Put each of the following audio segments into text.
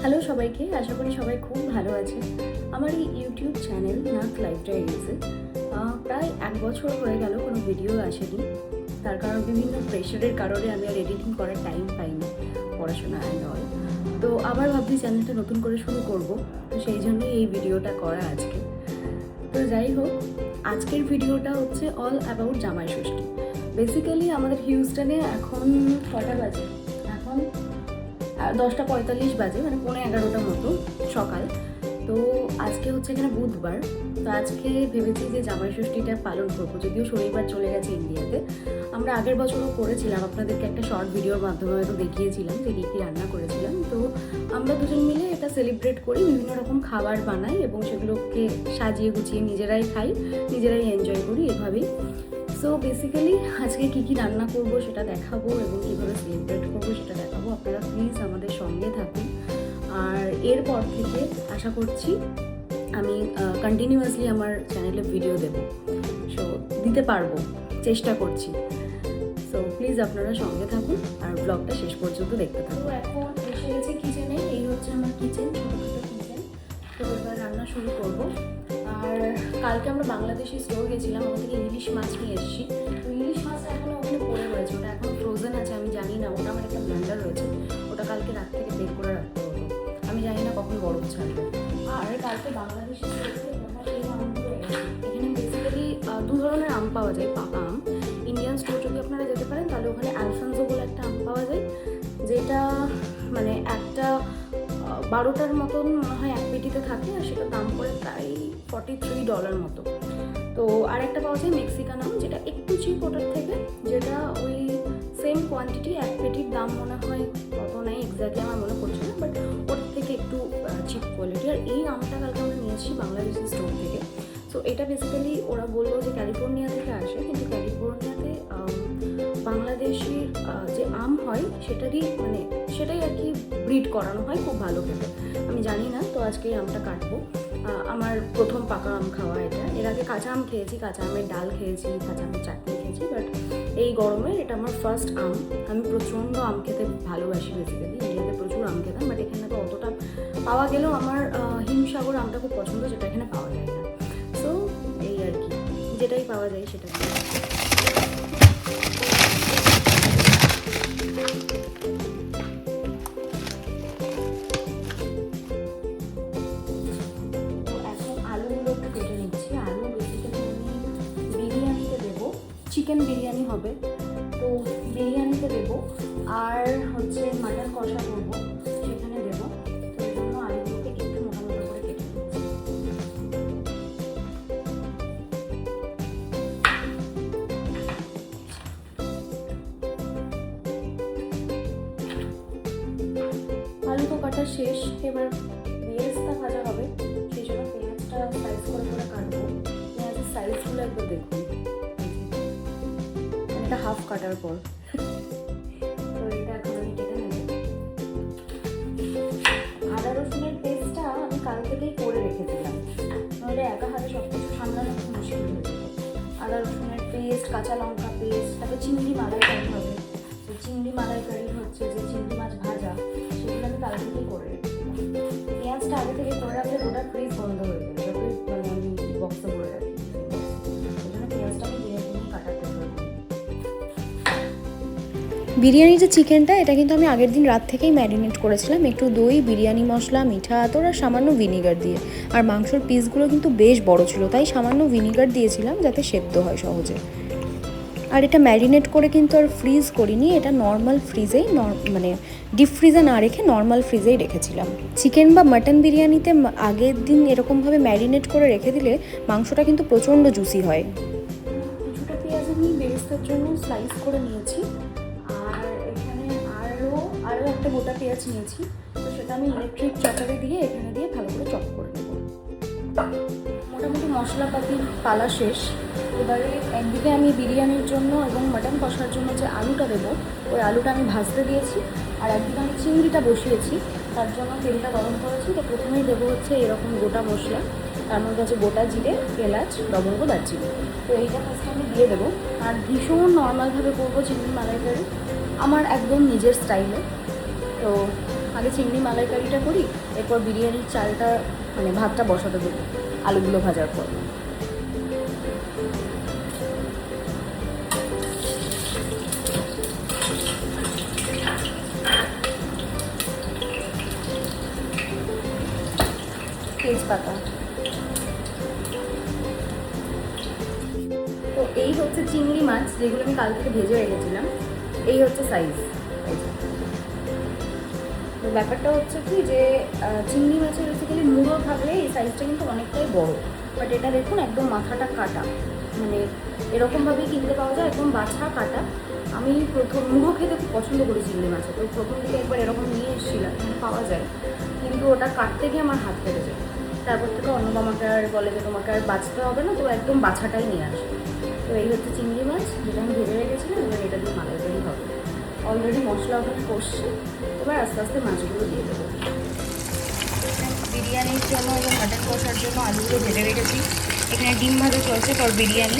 Hello সবাইকে, আশা করি সবাই খুব ভালো আছে। আমার এই ইউটিউব চ্যানেল নাক লাইফস্টাইলসে প্রায় 1 বছর হয়ে গেল কোনো ভিডিও আসেনি। তার কারণ বিভিন্ন প্রেশারের কারণে আমি আর এডিটিং করার টাইম পাইনি, পড়াশোনা অ্যান্ড অল। তো আবার ভাবছি চ্যানেলটা নতুন করে শুরু করব, তো সেই জন্যই এই ভিডিওটা করা আজকে। তো যাই হোক, আজকের ভিডিওটা হচ্ছে অল অ্যাবাউট জামাই ষষ্ঠী। বেসিক্যালি আমাদের হিউস্টনে এখন কটা বাজে, এখন 10:45 বাজে, মানে 11:15 মতো সকাল। তো আজকে হচ্ছে এখানে বুধবার। তো আজকে ভেবেছি যে জামাই ষষ্ঠীটা পালন করবো, যদিও শনিবার চলে গেছে ইন্ডিয়াতে। আমরা আগের বছরও করেছিলাম, আপনাদেরকে একটা শর্ট ভিডিওর মাধ্যমে হয়তো দেখিয়েছিলাম যে কী কী রান্না করেছিলাম। তো আমরা দুজন মিলে এটা সেলিব্রেট করি, বিভিন্ন রকম খাবার বানাই এবং সেগুলোকে সাজিয়ে গুছিয়ে নিজেরাই খাই, নিজেরাই এনজয় করি এভাবেই। সো বেসিক্যালি আজকে কী কী রান্না করব সেটা দেখাবো এবং কীভাবে সেলিব্রেট করবো সেটা দেখাবো। আপনারা প্লিজ আমাদের সঙ্গে থাকুন। আর এরপর থেকে আশা করছি আমি কন্টিনিউয়াসলি আমার চ্যানেলে ভিডিও দেবো, সো দিতে পারবো, চেষ্টা করছি। সো প্লিজ আপনারা সঙ্গে থাকুন আর ব্লগটা শেষ পর্যন্ত দেখতে থাকুন। এখন এসে গেছি কিচেনে, এই হচ্ছে আমার কিচেন, ছোটোখাটো কিচেন। তো এবার রান্না শুরু করব। আর কালকে আমরা বাংলাদেশি স্টোর গেছিলাম, ওখান থেকে ইলিশ মাছ নিয়ে এসেছি। তো ইলিশ মাছটা এখনও ওখানে পড়ে রয়েছে, ওটা এখন ফ্রোজেন আছে, আমি জানি না। ওটা আমার একটা ব্লেন্ডার রয়েছে, ওটা কালকে রাত থেকে বের করে রাখতে হতো, আমি জানি না কখন বরফ ছাড়বে। আর কালকে বাংলাদেশি স্টোরে এই আমগুলো এখানে বেসিক্যালি 2 ধরনের আম পাওয়া যায়, পাকা আম। ইন্ডিয়ান স্টোর যদি আপনারা যেতে পারেন তাহলে ওখানে আলফানসো বলে একটা আম পাওয়া যায়, যেটা মানে একটা 12টার মতন মনে হয় এক পেটিতে থাকে, আর সেটা দাম পড়ে প্রায় $43 মতো। তো আর একটা পাওয়া যায় মেক্সিকান আম, যেটা একটু চিপ ওটার থেকে, যেটা ওই সেম কোয়ান্টিটি, এক পেটির দাম মনে হয় কত নেই এক্স্যাক্টলি আমার মনে পড়ছে না, বাট ওর থেকে একটু চিপ কোয়ালিটি। আর এই আমটা কালকে আমরা নিয়েছি বাংলাদেশি স্টোর থেকে। সো এটা বেসিক্যালি ওরা বললো যে ক্যালিফোর্নিয়া থেকে আসে, কিন্তু ক্যালিফোর্নিয়াতে বাংলাদেশির যে আম হয় সেটাই আর কি ব্রিড করানো হয়, খুব ভালো খেতে। আমি জানি না, তো আজকে এই আমটা কাটবো। আমার প্রথম পাকা আম খাওয়া এটা। এর আগে কাঁচা আম খেয়েছি, কাঁচা আমের ডাল খেয়েছি, কাঁচা আমের চাটনি খেয়েছি, বাট এই গরমের এটা আমার ফার্স্ট আম। আমি প্রচণ্ড আম খেতে ভালোবাসি, বেসিক্যালি ইন্ডিয়াতে প্রচুর আম খেতাম, বাট এখানে তো অতটা পাওয়া গেলেও আমার হিমসাগর আমটা খুব পছন্দ, যেটা এখানে পাওয়া যায় না। সো এই আর কি, যেটাই পাওয়া যায় সেটা। চিকেন বিরিয়ানি হবে, তো বিরিয়ানিতে দেবো, আর হচ্ছে মাটন কষা করবো, সেখানে দেবো। তো এই জন্য আলুগুলোকে একটু মোটা মোটা করে কেটে দিচ্ছি। আলু তো কাটা শেষ, এবার পেঁয়াজটা ভাজা হবে, সেই জন্য পেঁয়াজটা সাইজ করে করে কাটবো। পেঁয়াজের সাইজগুলো একবার দেখুন, এটা হাফ কাটার পর। তো এটা এখন আমি কেটে নেব। আদা রসুনের পেস্টটা আমি কাল থেকেই করে রেখেছিলাম, নইলে একা হাতে সব কিছু সামলানো খুব মুশকিল হয়ে যেত। আদা রসুনের পেস্ট, কাঁচা লঙ্কা পেস্ট, তারপর চিংড়ি মালাইকারি হবে। তো চিংড়ি মালাইকারি হচ্ছে যে চিংড়ি মাছ ভাজা, সেগুলো আমি কাল থেকেই করে রেখেছিলাম। পেঁয়াজটা আগে থেকে করে রাখলে গোটা ফ্রিজ বন্ধ হয়ে যাবে, যতই মানে আমি বক্সে করে রাখি। ওই জন্য পেঁয়াজটা আমি দিয়ে কাটাতে হবে। বিরিয়ানির যে চিকেনটা, এটা কিন্তু আমি আগের দিন রাত থেকেই ম্যারিনেট করেছিলাম, একটু দই, বিরিয়ানি মশলা, মিঠা আতর আর সামান্য ভিনিগার দিয়ে। আর মাংসর পিসগুলো কিন্তু বেশ বড় ছিল, তাই সামান্য ভিনিগার দিয়েছিলাম যাতে সেদ্ধ হয় সহজে। আর এটা ম্যারিনেট করে কিন্তু আর ফ্রিজ করিনি, এটা নর্মাল ফ্রিজেই, মানে ডিপ ফ্রিজে না রেখে নর্মাল ফ্রিজেই রেখেছিলাম। চিকেন বা মাটন বিরিয়ানিতে আগের দিন এরকমভাবে ম্যারিনেট করে রেখে দিলে মাংসটা কিন্তু প্রচণ্ড জুসি হয়। কিছুটা পেঁয়াজ আমি বেরেস্তার জন্য স্লাইস করে নিয়েছি, আর এখানে আরও একটা গোটা পেঁয়াজ নিয়েছি। তো সেটা আমি ইলেকট্রিক চপারে দিয়ে এখানে দিয়ে ভালো করে চপ করে নেব। মোটামুটি মশলাপাতির পালা শেষ। এবারে একদিকে আমি বিরিয়ানির জন্য এবং মাটন কষার জন্য যে আলুটা দেবো, ওই আলুটা আমি ভাজতে দিয়েছি। আর একদিকে আমি চিংড়িটা বসিয়েছি, তার জন্য তেলটা গরম করেছি। তো প্রথমেই দেবো হচ্ছে এরকম গোটা মশলা, তার মধ্যে আছে গোটা জিরে, এলাচ, লবঙ্গ, দারচিনি। তো এইটা ফার্স্টে আমি দিয়ে দেবো। আর ভীষণ নর্মালভাবে করবো চিংড়ি মালাইকারি, আমার একদম নিজের স্টাইলে। তো আগে চিংড়ি মালাইকারিটা করি, এরপর বিরিয়ানির চালটা মানে ভাতটা বসাতে দেবো আলুগুলো ভাজার পর। তেজপাতা। তো এই হচ্ছে চিংড়ি মাছ, যেগুলো আমি কাল থেকে ভেজে রেখেছিলাম। এই হচ্ছে সাইজ। তো ব্যাপারটা হচ্ছে কি যে চিংড়ি মাছের বেসিক্যালি মুড়ো থাকলে এই সাইজটা কিন্তু অনেকটাই বড়, বাট এটা দেখুন একদম মাথাটা কাটা, মানে এরকমভাবেই কিনতে পাওয়া যায়, একদম বাছা কাটা। আমি প্রথম মুড়ো খেতে খুব পছন্দ করি চিংড়ি মাছে, তো প্রথম দিকে একবার এরকম নিয়ে এসেছিলাম, এখানে পাওয়া যায়, কিন্তু ওটা কাটতে গিয়ে আমার হাত কেটে যায়। তারপর থেকে অন্য আমাকে আর বলে যে তোমাকে আর বাছতে হবে না, তো একদম বাছাটাই নিয়ে আসে। তো এই হচ্ছে চিংড়ি মাছ, যেটা আমি ভেজে রেখেছিলাম, এবার এটা দিয়ে মালাইকারি হবে। অলরেডি মশলা ওখানে কষছে, এবার আস্তে আস্তে মাছগুলো দিয়ে দেবো। বিরিয়ানির জন্য এবং মাটন কষার জন্য আলুগুলো ভেজে রেখেছি। এখানে ডিম ভাজা চলছে ফর বিরিয়ানি।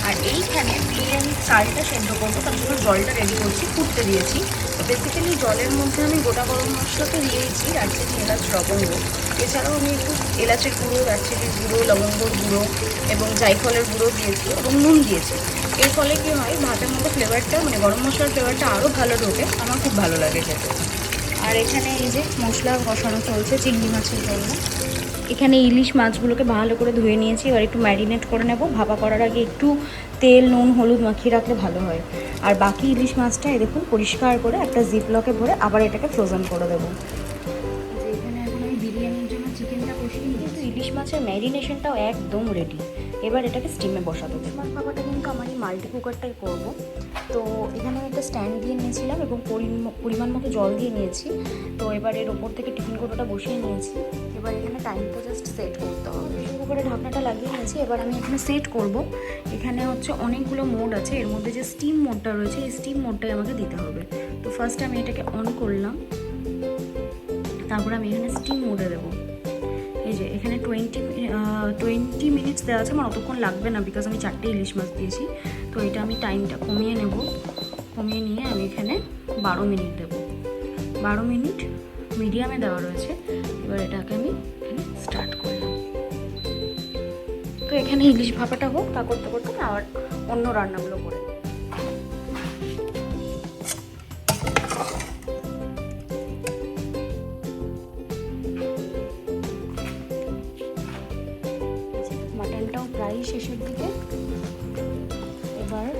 আর এইখানে বিরিয়ানির চালটা সেদ্ধ করবো, তার জন্য জলটা রেডি করছি, ফুটতে দিয়েছি। তো বেসিক্যালি জলের মধ্যে আমি গোটা গরম মশলা তো দিয়েছি, দারচিনি, এলাচ, লবঙ্গ। এছাড়াও আমি একটু এলাচের গুঁড়ো, দারচিনির গুঁড়ো, লবঙ্গর গুঁড়ো এবং জায়ফলের গুঁড়ো দিয়েছি এবং নুন দিয়েছি। এর ফলে কী হয়, ভাতের মধ্যে ফ্লেভারটা মানে গরম মশলার ফ্লেভারটা আরও ভালো ঢোকে, আমার খুব ভালো লাগে খেতে। আর এখানে এই যে মশলা কষানো চলছে চিংড়ি মাছের জন্য। এখানে ইলিশ মাছগুলোকে ভালো করে ধুয়ে নিয়েছি, এবার একটু ম্যারিনেট করে নেব। ভাপা করার আগে একটু তেল, নুন, হলুদ মাখিয়ে রাখলে ভালো হয়। আর বাকি ইলিশ মাছটা দেখুন পরিষ্কার করে একটা জিপলকে ভরে আবার এটাকে ফ্রোজেন করে দেবো। এখানে এখন আমি বিরিয়ানির জন্য চিকেনটা কষিয়ে নিই, কিন্তু ইলিশ মাছের ম্যারিনেশনটাও একদম রেডি। এবার এটাকে স্টিমে বসাতে দেবো। মাছ ভাপাটা কিন্তু আমার এই মাল্টি কুকারটাই করবো। তো এখানে আমি একটা স্ট্যান্ড দিয়ে নিয়েছিলাম এবং পরিমাণ মতো জল দিয়ে নিয়েছি। তো এবার এর ওপর থেকে টিফিন কৌটোটা বসিয়ে নিয়েছি। এবার এখানে টাইমটা জাস্ট সেট করতে হবে। প্রেশার কুকারে ঢাকনাটা লাগিয়ে নিয়েছি, এবার আমি এখানে সেট করব। এখানে হচ্ছে অনেকগুলো মোড আছে, এর মধ্যে যে স্টিম মোডটা রয়েছে এই স্টিম মোডটাই আমাকে দিতে হবে। তো ফার্স্টে আমি এটাকে অন করলাম, তারপর আমি এখানে স্টিম মোডে দেবো। এই যে এখানে 20 মিনিটস দেওয়া আছে, আমার অতক্ষণ লাগবে না, বিকজ আমি 4টে ইলিশ মাছ দিয়েছি। তো এটা আমি টাইমটা কমিয়ে নেব, কমিয়ে নিয়ে আমি এখানে 12 মিনিট দেবো। 12 মিনিট মিডিয়ামে দেওয়া রয়েছে। এবার এটাকে আমি এখানে স্টার্ট করলাম। তো এখানে ইলিশ ভাপাটা হোক, তা করতে করতে আবার অন্য রান্নাগুলো করে। মাটনটাও প্রায় শেষের দিকে। এবার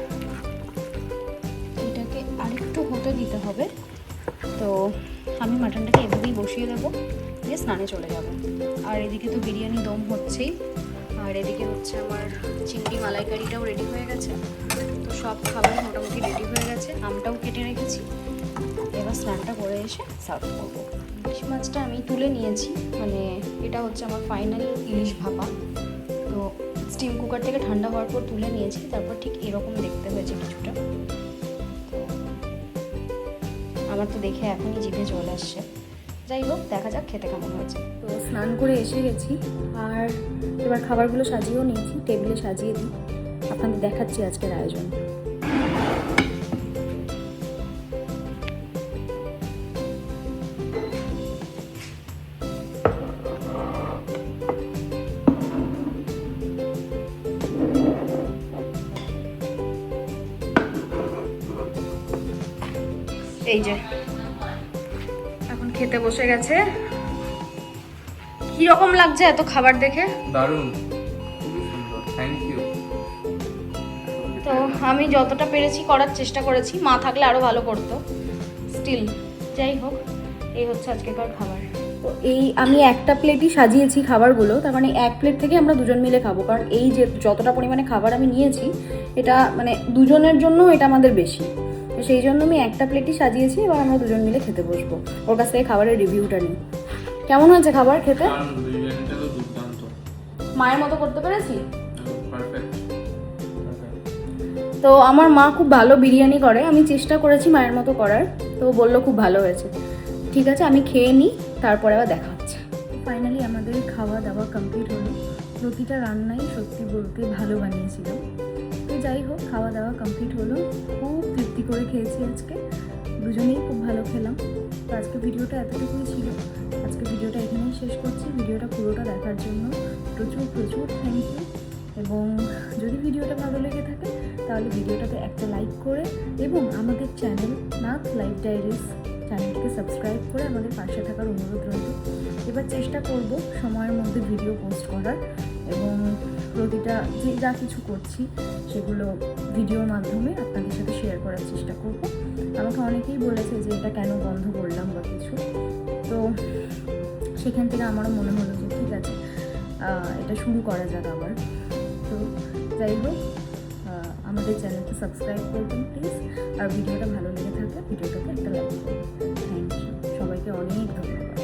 এটাকে আরেকটু হতে দিতে হবে। তো আমি মাটনটাকে এভাবেই বসিয়ে দেবো, দিয়ে স্নানে চলে যাব। আর এদিকে তো বিরিয়ানি দম হচ্ছেই, আর এদিকে হচ্ছে আমার চিংড়ি মালাইকারিটাও রেডি হয়ে গেছে। তো সব খাবার মোটামুটি রেডি হয়ে গেছে, আমটাও কেটে রেখেছি। এবার স্নানটা করে এসে সার্ভ করবো। ইলিশ মাছটা আমি তুলে নিয়েছি, মানে এটা হচ্ছে আমার ফাইনাল ইলিশ ভাপা। তো স্টিম কুকার থেকে ঠান্ডা হওয়ার পর তুলে নিয়েছি, তারপর ঠিক এরকম দেখতে হয়েছে কিছুটা। আমার তো দেখে এখনই জিভে জল আসছে। যাই হোক, দেখা যাক খেতে কেমন হয়েছে। তো স্নান করে এসে গেছি, আর এবার খাবারগুলো সাজিয়েও নিয়েছি, টেবিলে সাজিয়ে দিই। আপনাদের দেখাচ্ছি আজকের আয়োজন। এই যে এখন খেতে বসে গেছে। কি রকম লাগছে এত খাবার দেখে? দারুণ, খুবই সুন্দর, থ্যাংক ইউ। তো আমি যতটা পেরেছি করার চেষ্টা করেছি, মা থাকলে আরো ভালো করতো, স্টিল যাই হোক, এই হচ্ছে আজকেকার খাবার। তো এই আমি একটা প্লেটই সাজিয়েছি খাবারগুলো, তার মানে এক প্লেট থেকে আমরা দুজন মিলে খাবো, কারণ এই যে যতটা পরিমাণে খাবার আমি নিয়েছি এটা মানে দুজনের জন্য এটা আমাদের বেশি। তো সেই জন্য আমি একটা প্লেটই সাজিয়েছি, এবার আমরা দুজন মিলে খেতে বসবো। ওর কাছ থেকে খাবারের রিভিউটা নিই। কেমন হয়েছে খাবার খেতে? বিরিয়ানিটা তো দুর্দান্ত, মায়ের মতো করতে পেরেছি? পারফেক্ট। তো আমার মা খুব ভালো বিরিয়ানি করে, আমি চেষ্টা করেছি মায়ের মতো করার, তো বললো খুব ভালো হয়েছে। ঠিক আছে, আমি খেয়ে নিই, তারপরে আবার দেখা হচ্ছে। ফাইনালি আমাদের খাওয়া দাওয়া কমপ্লিট হলো। প্রতিটা রান্নাই সত্যি বলতে ভালো বানিয়েছিল। তো যাই হোক, খাওয়া দাওয়া কমপ্লিট হলো, খুব তৃপ্তি করে খেয়েছি আজকে। দুজনেই খুব ভালো খেলাম। তো আজকে ভিডিওটা এতটুকুই ছিল। আজকে ভিডিওটা এখানেই শেষ করছি। ভিডিওটা পুরোটা দেখার জন্য প্রচুর প্রচুর থ্যাংক ইউ। এবং যদি ভিডিওটা ভালো লেগে থাকে তাহলে ভিডিওটাতে একটা লাইক করে এবং আমাদের চ্যানেল নাথ লাইফ ডায়েরিজ চ্যানেলটিকে সাবস্ক্রাইব করে আমাদের পাশে থাকার অনুরোধ রইল। এবার চেষ্টা করব সময়ের মধ্যে ভিডিও পোস্ট করার এবং প্রতিটা যা কিছু করছি সেগুলো ভিডিওর মাধ্যমে আপনাদের সাথে শেয়ার করার চেষ্টা করব। আমাকে অনেকেই বলেছে যে এটা কেন বন্ধ করলাম বা কিছু, তো সেখান থেকে আমারও মনে হলো যে ঠিক আছে এটা শুরু করা যাক আবার। তো যাই হোক, আমাদের চ্যানেলকে সাবস্ক্রাইব করবেন প্লিজ। আর ভিডিওটা ভালো লেগে থাকলে ভিডিওটাকে একটা লাইক করবেন। থ্যাংক ইউ, সবাইকে অনেক ধন্যবাদ।